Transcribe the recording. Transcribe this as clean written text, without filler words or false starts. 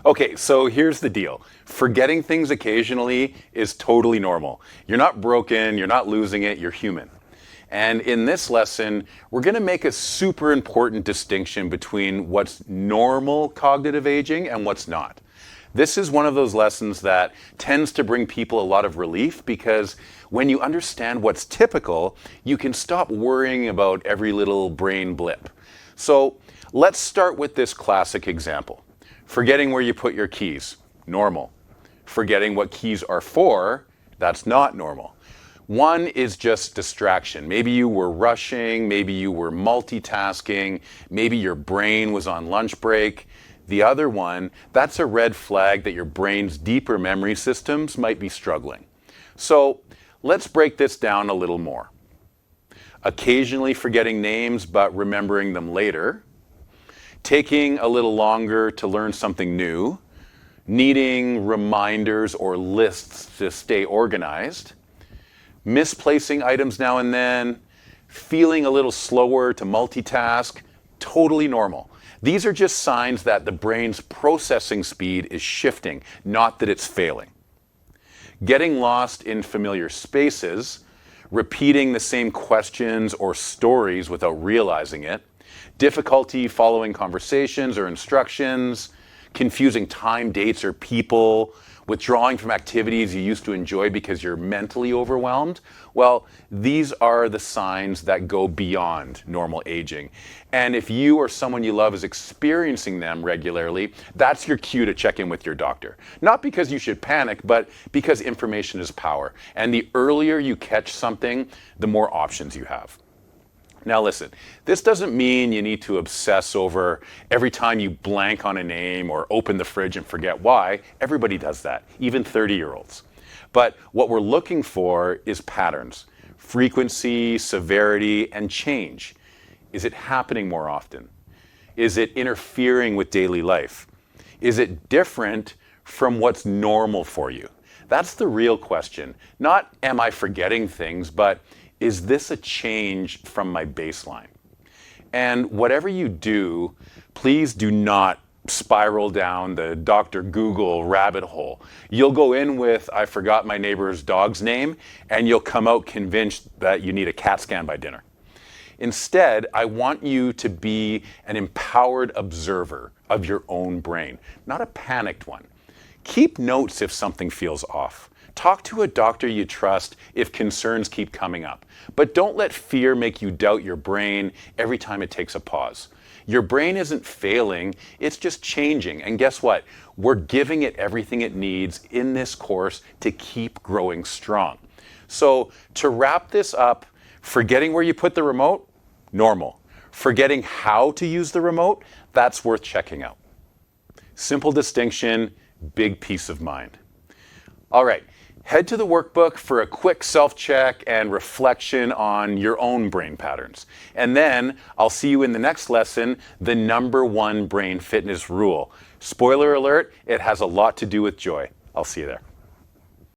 Okay, so here's the deal. Forgetting things occasionally is totally normal. You're not broken, you're not losing it, you're human. And in this lesson, we're going to make a super important distinction between what's normal cognitive aging and what's not. This is one of those lessons that tends to bring people a lot of relief because when you understand what's typical, you can stop worrying about every little brain blip. So let's start with this classic example. Forgetting where you put your keys, normal. Forgetting what keys are for, that's not normal. One is just distraction. Maybe you were rushing, maybe you were multitasking, maybe your brain was on lunch break. The other one, that's a red flag that your brain's deeper memory systems might be struggling. So let's break this down a little more. Occasionally forgetting names but remembering them later. Taking a little longer to learn something new. Needing reminders or lists to stay organized. Misplacing items now and then. Feeling a little slower to multitask. Totally normal. These are just signs that the brain's processing speed is shifting, not that it's failing. Getting lost in familiar spaces, repeating the same questions or stories without realizing it, difficulty following conversations or instructions, confusing time, dates, or people, withdrawing from activities you used to enjoy because you're mentally overwhelmed. Well, these are the signs that go beyond normal aging. And if you or someone you love is experiencing them regularly, that's your cue to check in with your doctor. Not because you should panic, but because information is power. And the earlier you catch something, the more options you have. Now listen, this doesn't mean you need to obsess over every time you blank on a name or open the fridge and forget why. Everybody does that, even 30-year-olds. But what we're looking for is patterns, frequency, severity, and change. Is it happening more often? Is it interfering with daily life? Is it different from what's normal for you? That's the real question. Not am I forgetting things, but is this a change from my baseline? And whatever you do, please do not spiral down the Dr. Google rabbit hole. You'll go in with, I forgot my neighbor's dog's name, and you'll come out convinced that you need a CAT scan by dinner. Instead, I want you to be an empowered observer of your own brain, not a panicked one. Keep notes if something feels off. Talk to a doctor you trust if concerns keep coming up. But don't let fear make you doubt your brain every time it takes a pause. Your brain isn't failing, it's just changing. And guess what? We're giving it everything it needs in this course to keep growing strong. So to wrap this up, forgetting where you put the remote, normal. Forgetting how to use the remote, that's worth checking out. Simple distinction, big peace of mind. All right. Head to the workbook for a quick self-check and reflection on your own brain patterns. And then I'll see you in the next lesson, the #1 brain fitness rule. Spoiler alert, it has a lot to do with joy. I'll see you there.